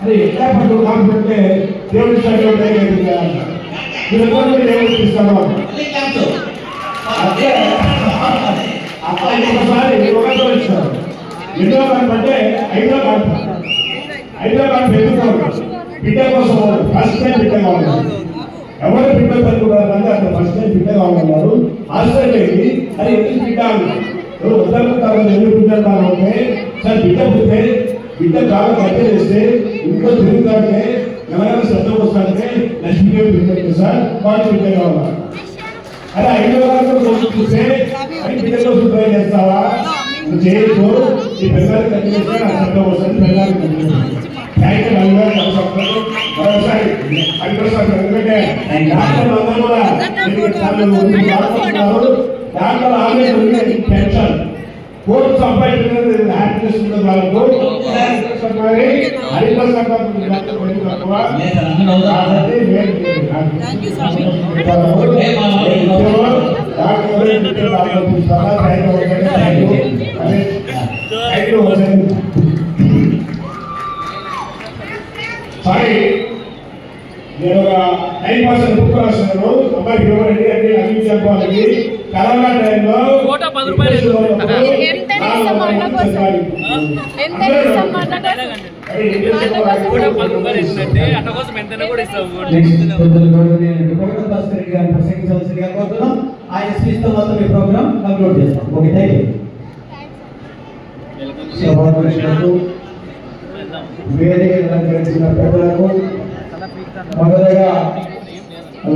అది ఎట్లా పండుగ కాకపోతే దేవుడి ఇస్తాను ఒకసారి ఇస్తారు. ఎన్నో కాకపోతే ఐదో కాదు ఎందుకు బిడ్డ కోసం ఫస్ట్ టైం బిడ్డ కావాలి. ఎవరు బిడ్డ పడుకున్నారంటే అక్కడ ఫస్ట్ టైం బిడ్డ కావాలన్నారు. ఆశ్చర్యకి అది ఎందుకు బిడ్డ అన్నారు. వద్దనుకుంటారు ఎందుకు బిడ్డ అంటే సార్ బిడ్డ పుట్టితే బిడ్డ బాగా గట్ట చేస్తే ఇంట్లో తిరుగుతాంటే ఎవరైనా శ్రద్ధకు వస్తారంటే లక్ష్మీదేవి బిడ్డ సార్ వాళ్ళు బిడ్డ కావాలి. అదే 5వ రోజు చూస్తే అది బిడ్డ కోసం ట్రై చేస్తావా చేయొచ్చు. ఈ పిల్లలకి కట్టి చేస్తే నా శ్రద్ధ వస్తుంది. పిల్లలకి మరోసారి ఎందుకంటే డాక్టర్లు అందరూ కూడా డాక్టర్ ఆల్రెడీ పెన్షన్ కోర్టు సంపాదించినది హ్యాపీనెస్ ఉండదు వాళ్ళకు. సారీ నేను ఒక 9% బుక్ రాస్తున్నాను. అబ్బాయికి ఇవ్వండి అంటే అన్ని చెప్పాలి. కరోనా టైంలో వేదిక అలంకరించిన పెద్దలకు మొదటగా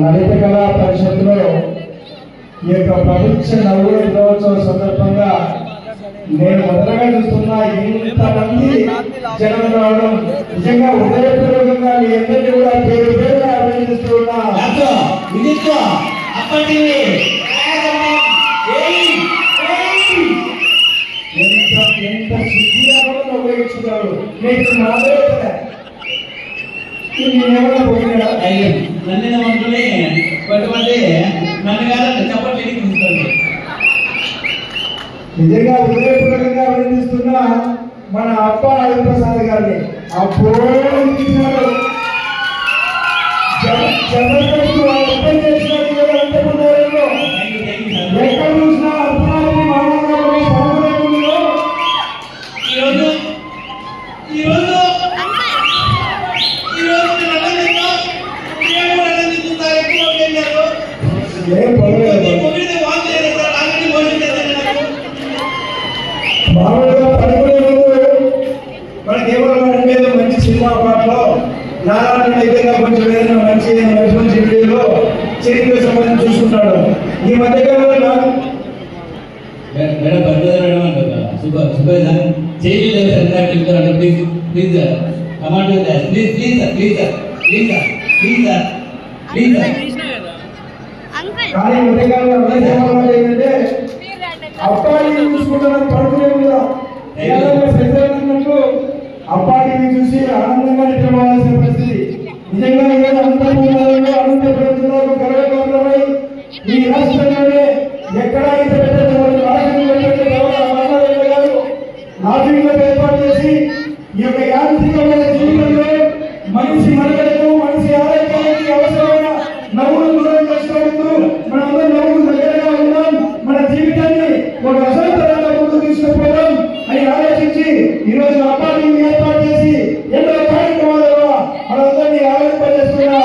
లలిత కళా పరిషత్తులో ఈ యొక్క ప్రపంచ నలుగురు దినోత్సవం సందర్భంగా నేను మొదటగా చూస్తున్నా ఇంతమంది జనం రావడం నిజంగా హృదయపూర్వకంగా మీ అందరినీ కూడా పేరు పేరుగా అభినందిస్తున్నా. ఎంత శుద్ధిగా కూడా ఉపయోగించుకున్నారు. నేను నాదేమన్నా పోయినా నన్ను అనుకుని కొంతమంది నన్ను కాదు చెప్పట్లేదు. నిజంగా హృదయపూర్వకంగా అభినందిస్తున్న మన అప్ప హరిప్రసాద్ గారిని ఎక్కడ చూసినా మామూలుగా పడుకునే ముందు మనకేమో మంచి సినిమా పాటలో నారాయణ అయితే కొంచెం ఏదైనా మంచి మంచి వీడియోలో చరిత్ర సంబంధించి చూసుకుంటాడు. ఈ మధ్యకాలంలో నాకు కానీ మధ్యకాలంలో ఏంటంటే అబ్బాయి చూసుకుంటున్న పడుకునే ముందు అబ్బాయిని చూసి ఆనందంగా నిద్రపోవాల్సిన పరిస్థితి. నిజంగా ఏదో అంతర్జాలంలో అనంత ప్రజలకు గర్వకారణమై ఈ రాష్ట్రంలోనే ఎక్కడా ఇంత పెద్ద నాటిలో ఏర్పాటు చేసి ఈ యొక్క యాంత్రికమైన జీవితంలో మనిషి మనుగడకు మనిషి ఆరోగ్యానికి అవసరమైన నవ్వులు దూరం చేసుకోవద్దు. మనందరం నవ్వులు దగ్గరగా ఉన్నాం. మన జీవితాన్ని ఒక అసంతరంగా ముందుకు తీసుకుపోవడం అని ఆలోచించి ఈరోజు అబ్బాయిని ఏర్పాటు చేసి ఎన్నో కార్యక్రమాలలో మనందరినీ ఆలోచింపజేస్తున్న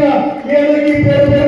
ఏదైనా పేరు